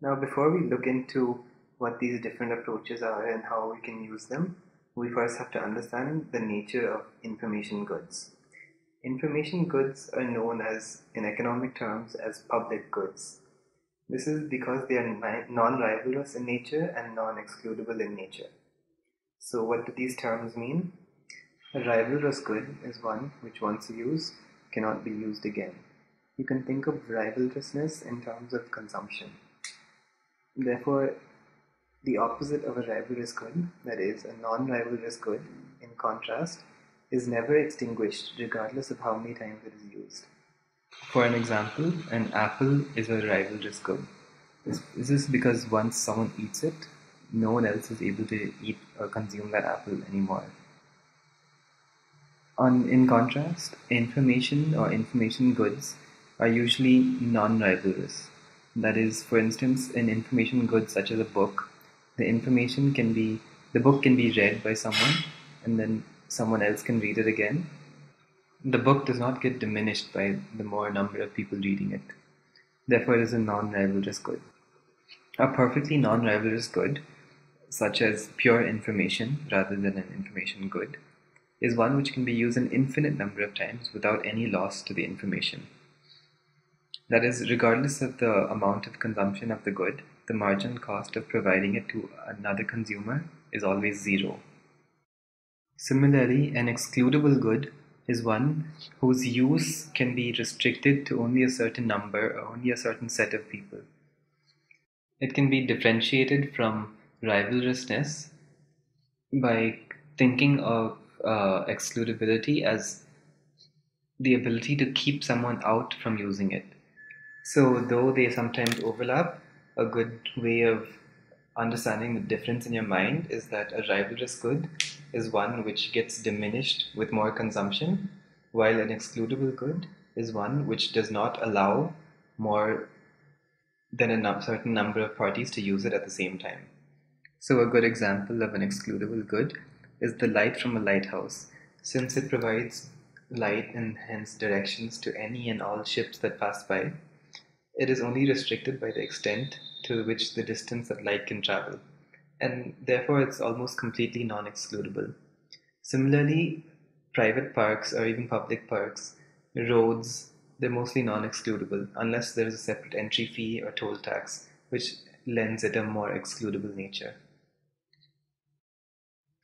Now, before we look into what these different approaches are and how we can use them, we first have to understand the nature of information goods. Information goods are known as, in economic terms, as public goods. This is because they are non-rivalrous in nature and non-excludable in nature. So what do these terms mean? A rivalrous good is one which once used cannot be used again. You can think of rivalrousness in terms of consumption. Therefore, the opposite of a rivalrous good, that is, a non-rivalrous good, in contrast, is never extinguished regardless of how many times it is used. For an example, an apple is a rivalrous good. This is because once someone eats it, no one else is able to eat or consume that apple anymore. In contrast, information or information goods are usually non-rivalrous. That is, for instance, an information good such as a book, the book can be read by someone and then someone else can read it again. The book does not get diminished by the more number of people reading it. Therefore, it is a non-rivalrous good. A perfectly non-rivalrous good, such as pure information rather than an information good, is one which can be used an infinite number of times without any loss to the information. That is, regardless of the amount of consumption of the good, the marginal cost of providing it to another consumer is always zero. Similarly, an excludable good is one whose use can be restricted to only a certain number or only a certain set of people. It can be differentiated from rivalrousness by thinking of excludability as the ability to keep someone out from using it. So though they sometimes overlap, a good way of understanding the difference in your mind is that a rivalrous good is one which gets diminished with more consumption, while an excludable good is one which does not allow more than a certain number of parties to use it at the same time. So a good example of an excludable good is the light from a lighthouse, since it provides light and hence directions to any and all ships that pass by. It is only restricted by the extent to which the distance that light can travel, and therefore it's almost completely non-excludable. Similarly, private parks or even public parks, roads, they're mostly non-excludable unless there is a separate entry fee or toll tax, which lends it a more excludable nature.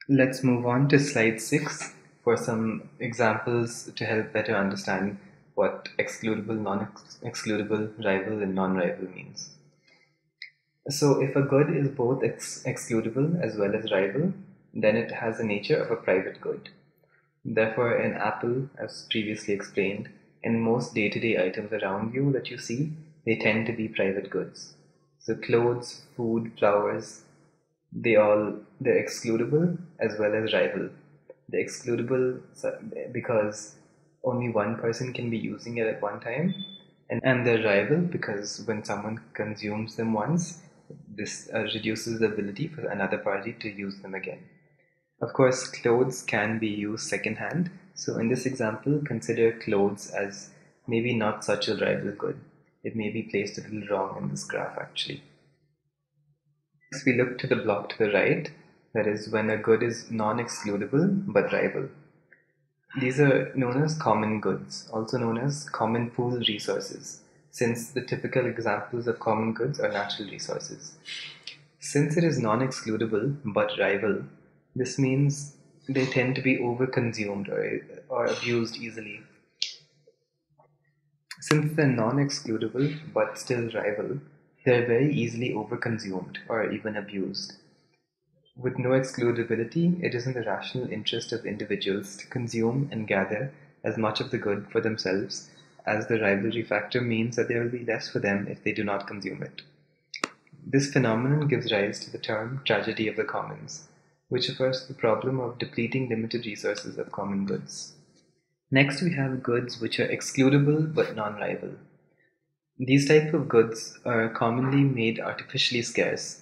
Let's move on to slide 6 for some examples to help better understand what excludable, non-excludable, rival, and non-rival means. So if a good is both excludable as well as rival, then it has the nature of a private good. Therefore, an apple, as previously explained, and most day-to-day items around you that you see, they tend to be private goods. So clothes, food, flowers, they're excludable as well as rival. They're excludable because only one person can be using it at one time, and they're rival because when someone consumes them once, this reduces the ability for another party to use them again. Of course, clothes can be used secondhand, so in this example, consider clothes as maybe not such a rival good. It may be placed a little wrong in this graph actually. Next, we look to the block to the right, that is when a good is non-excludable but rival. These are known as common goods, also known as common pool resources, since the typical examples of common goods are natural resources. Since it is non-excludable but rival, this means they tend to be overconsumed or abused easily. Since they're non-excludable but still rival, they're very easily overconsumed or even abused. With no excludability, it is in the rational interest of individuals to consume and gather as much of the good for themselves, as the rivalry factor means that there will be less for them if they do not consume it. This phenomenon gives rise to the term tragedy of the commons, which refers to the problem of depleting limited resources of common goods. Next, we have goods which are excludable but non-rival. These type of goods are commonly made artificially scarce,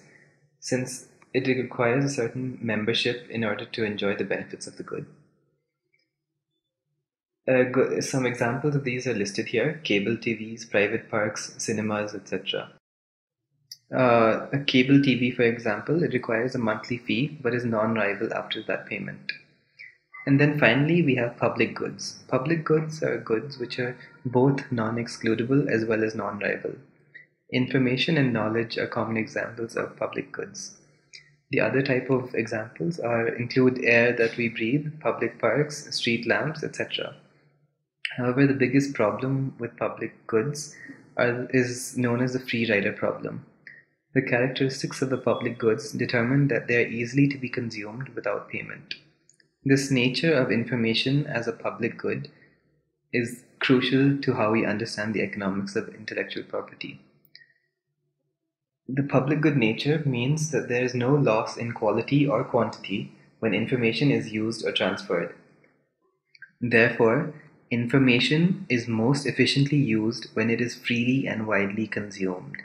since it requires a certain membership in order to enjoy the benefits of the good. Some examples of these are listed here: cable TVs, private parks, cinemas, etc. A cable TV, for example, it requires a monthly fee but is non-rival after that payment. And then finally, we have public goods. Public goods are goods which are both non-excludable as well as non-rival. Information and knowledge are common examples of public goods. The other type of examples include air that we breathe, public parks, street lamps, etc. However, the biggest problem with public goods is known as the free rider problem. The characteristics of the public goods determine that they are easily to be consumed without payment. This nature of information as a public good is crucial to how we understand the economics of intellectual property. The public good nature means that there is no loss in quality or quantity when information is used or transferred. Therefore, information is most efficiently used when it is freely and widely consumed.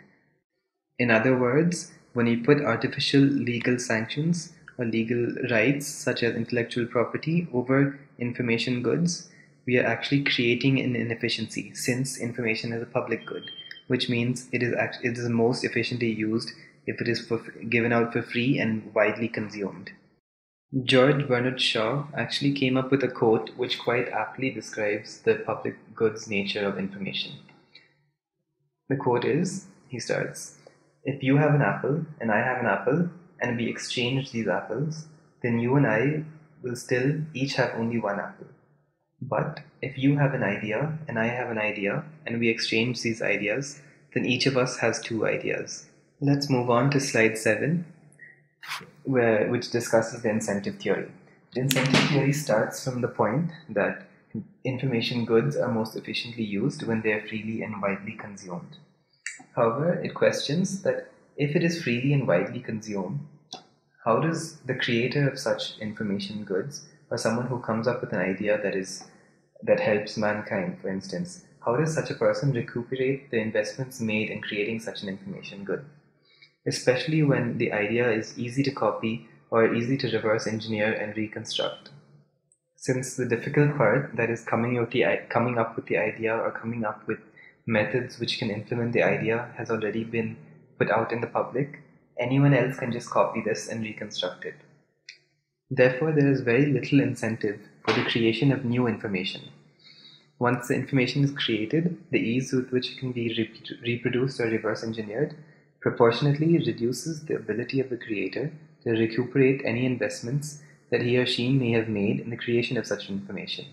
In other words, when we put artificial legal sanctions or legal rights such as intellectual property over information goods, we are actually creating an inefficiency since information is a public good, which means it is most efficiently used if it is given out for free and widely consumed. George Bernard Shaw actually came up with a quote which quite aptly describes the public goods nature of information. The quote is, he starts, "If you have an apple and I have an apple and we exchange these apples, then you and I will still each have only one apple. But if you have an idea and I have an idea and we exchange these ideas, then each of us has two ideas." Let's move on to slide 7, which discusses the incentive theory. The incentive theory starts from the point that information goods are most efficiently used when they are freely and widely consumed. However, it questions that if it is freely and widely consumed, how does the creator of such information goods, or someone who comes up with an idea that helps mankind, for instance, how does such a person recuperate the investments made in creating such an information good? Especially when the idea is easy to copy or easy to reverse engineer and reconstruct. Since the difficult part, that is coming up with the idea or coming up with methods which can implement the idea, has already been put out in the public, anyone else can just copy this and reconstruct it. Therefore, there is very little incentive for the creation of new information. Once the information is created, the ease with which it can be reproduced or reverse engineered proportionately reduces the ability of the creator to recuperate any investments that he or she may have made in the creation of such information.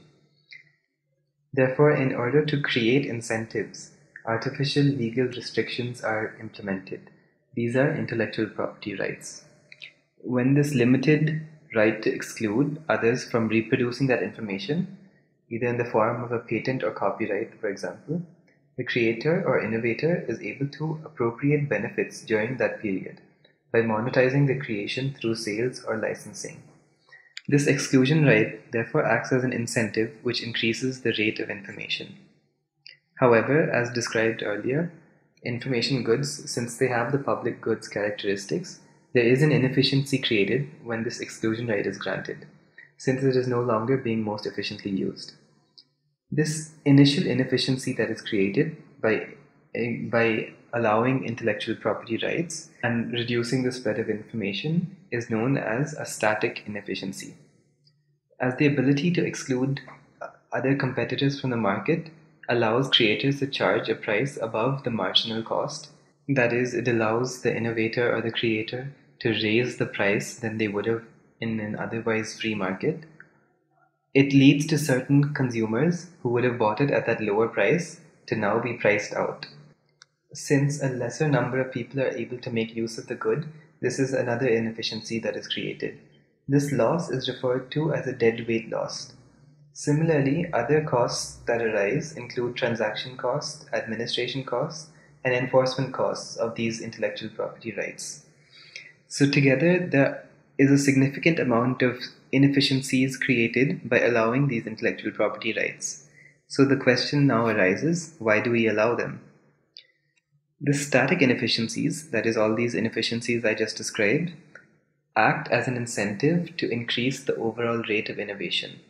Therefore, in order to create incentives, artificial legal restrictions are implemented. These are intellectual property rights. When this limited right to exclude others from reproducing that information, either in the form of a patent or copyright, for example, the creator or innovator is able to appropriate benefits during that period by monetizing the creation through sales or licensing. This exclusion right therefore acts as an incentive which increases the rate of information. However, as described earlier, information goods, since they have the public goods characteristics, there is an inefficiency created when this exclusion right is granted, since it is no longer being most efficiently used. This initial inefficiency that is created by allowing intellectual property rights and reducing the spread of information is known as a static inefficiency. As the ability to exclude other competitors from the market allows creators to charge a price above the marginal cost, that is, it allows the innovator or the creator to raise the price than they would have in an otherwise free market, it leads to certain consumers who would have bought it at that lower price to now be priced out. Since a lesser number of people are able to make use of the good, this is another inefficiency that is created. This loss is referred to as a deadweight loss. Similarly, other costs that arise include transaction costs, administration costs, and enforcement costs of these intellectual property rights. So together, there is a significant amount of inefficiencies created by allowing these intellectual property rights. So the question now arises, why do we allow them? The static inefficiencies, that is all these inefficiencies I just described, act as an incentive to increase the overall rate of innovation.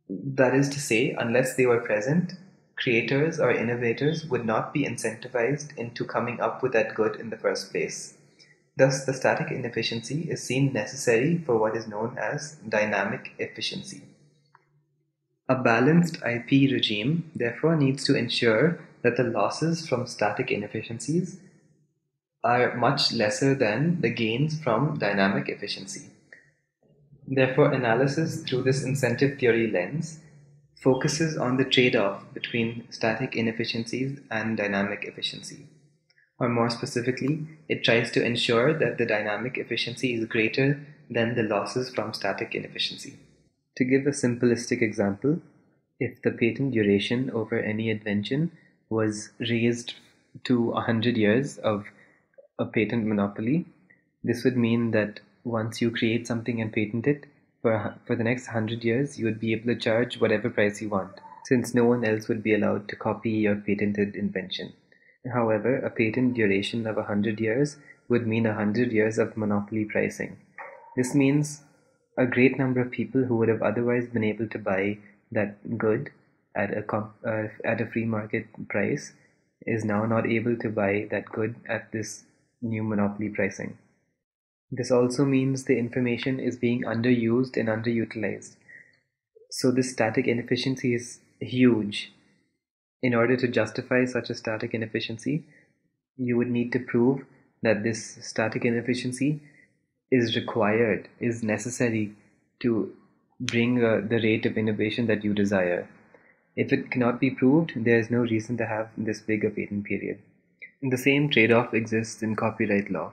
That is to say, unless they were present, creators or innovators would not be incentivized into coming up with that good in the first place. Thus, the static inefficiency is seen necessary for what is known as dynamic efficiency. A balanced IP regime therefore needs to ensure that the losses from static inefficiencies are much lesser than the gains from dynamic efficiency. Therefore, analysis through this incentive theory lens focuses on the trade-off between static inefficiencies and dynamic efficiency. Or more specifically, it tries to ensure that the dynamic efficiency is greater than the losses from static inefficiency. To give a simplistic example, if the patent duration over any invention was raised to 100 years of a patent monopoly, this would mean that once you create something and patent it, for the next 100 years, you would be able to charge whatever price you want, since no one else would be allowed to copy your patented invention. However, a patent duration of 100 years would mean 100 years of monopoly pricing. This means a great number of people who would have otherwise been able to buy that good at a free market price is now not able to buy that good at this new monopoly pricing. This also means the information is being underused and underutilized. So this static inefficiency is huge. In order to justify such a static inefficiency, you would need to prove that this static inefficiency is required, is necessary to bring the rate of innovation that you desire. If it cannot be proved, there is no reason to have this big a patent period. The same trade-off exists in copyright law.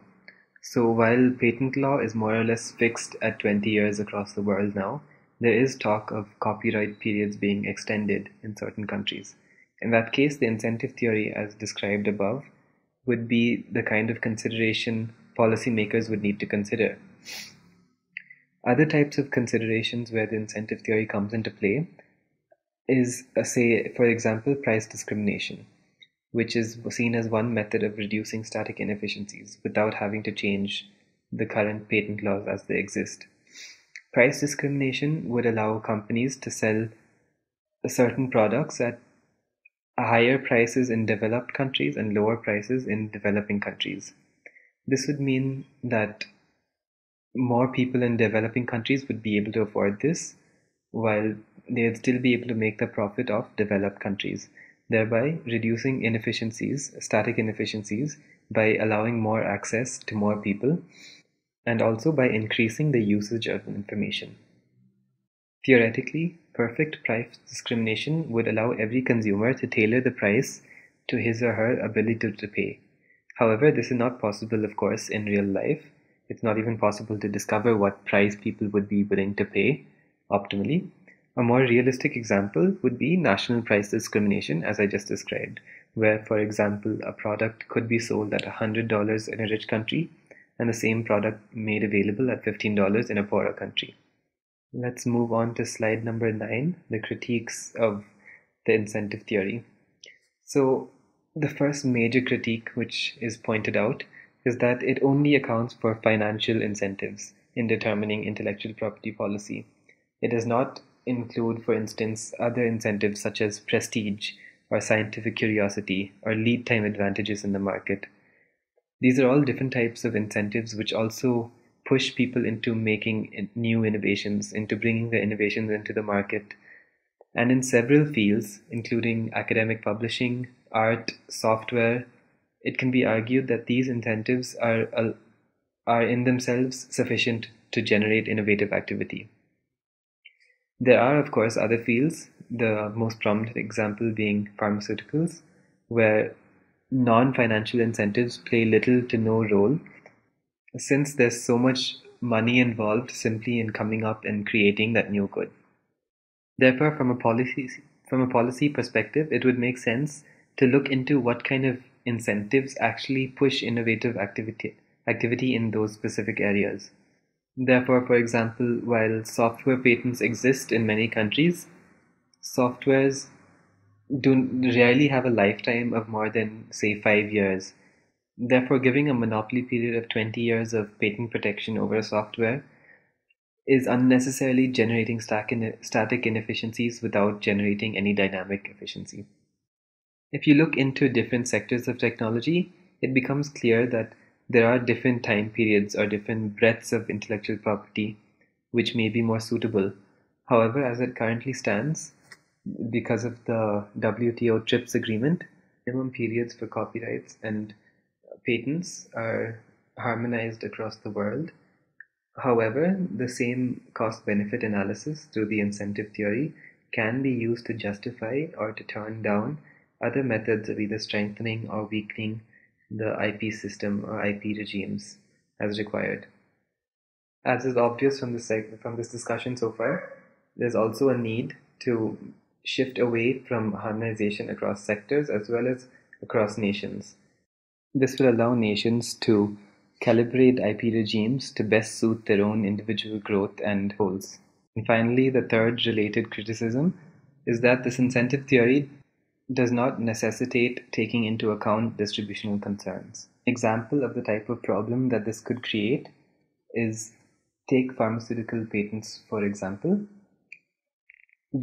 So while patent law is more or less fixed at 20 years across the world now, there is talk of copyright periods being extended in certain countries. In that case, the incentive theory, as described above, would be the kind of consideration policymakers would need to consider. Other types of considerations where the incentive theory comes into play is, say, for example, price discrimination, which is seen as one method of reducing static inefficiencies without having to change the current patent laws as they exist. Price discrimination would allow companies to sell certain products at higher prices in developed countries and lower prices in developing countries. This would mean that more people in developing countries would be able to afford this, while they'd still be able to make the profit of developed countries, thereby reducing inefficiencies, static inefficiencies, by allowing more access to more people, and also by increasing the usage of information. Theoretically, perfect price discrimination would allow every consumer to tailor the price to his or her ability to pay. However, this is not possible, of course, in real life. It's not even possible to discover what price people would be willing to pay optimally. A more realistic example would be national price discrimination, as I just described, where, for example, a product could be sold at $100 in a rich country and the same product made available at $15 in a poorer country. Let's move on to slide number 9, the critiques of the incentive theory. So the first major critique which is pointed out is that it only accounts for financial incentives in determining intellectual property policy. It does not include, for instance, other incentives such as prestige or scientific curiosity or lead time advantages in the market. These are all different types of incentives which also push people into making new innovations, into bringing the innovations into the market. And in several fields, including academic publishing, art, software, it can be argued that these incentives are in themselves sufficient to generate innovative activity. There are, of course, other fields, the most prominent example being pharmaceuticals, where non-financial incentives play little to no role, since there's so much money involved simply in coming up and creating that new good. Therefore, from a policy perspective, it would make sense to look into what kind of incentives actually push innovative activity in those specific areas. Therefore, for example, while software patents exist in many countries, softwares rarely have a lifetime of more than, say, 5 years. Therefore, giving a monopoly period of 20 years of patent protection over a software is unnecessarily generating static inefficiencies without generating any dynamic efficiency. If you look into different sectors of technology, it becomes clear that there are different time periods or different breadths of intellectual property which may be more suitable. However, as it currently stands, because of the WTO TRIPS agreement, minimum periods for copyrights and patents are harmonized across the world. However, the same cost-benefit analysis through the incentive theory can be used to justify or to turn down other methods of either strengthening or weakening the IP system or IP regimes as required. As is obvious from this discussion so far, there's also a need to shift away from harmonization across sectors as well as across nations. This will allow nations to calibrate IP regimes to best suit their own individual growth and goals. And finally, the third related criticism is that this incentive theory does not necessitate taking into account distributional concerns. An example of the type of problem that this could create is, take pharmaceutical patents for example.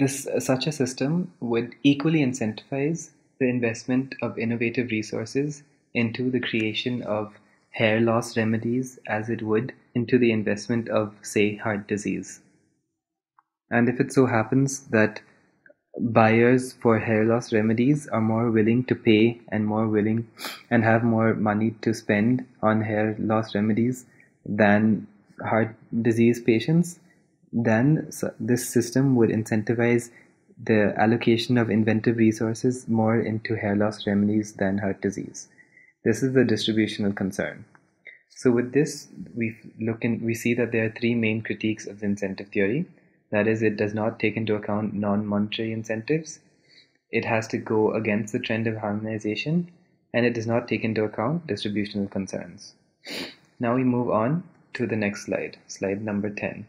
Such a system would equally incentivize the investment of innovative resources into the creation of hair loss remedies as it would into the investment of, say, heart disease. And if it so happens that buyers for hair loss remedies are more willing to pay and more willing and have more money to spend on hair loss remedies than heart disease patients, then this system would incentivize the allocation of inventive resources more into hair loss remedies than heart disease. This is the distributional concern. So with this, we see that there are three main critiques of the incentive theory. That is, it does not take into account non-monetary incentives, it has to go against the trend of harmonization, and it does not take into account distributional concerns. Now we move on to the next slide, slide number 10.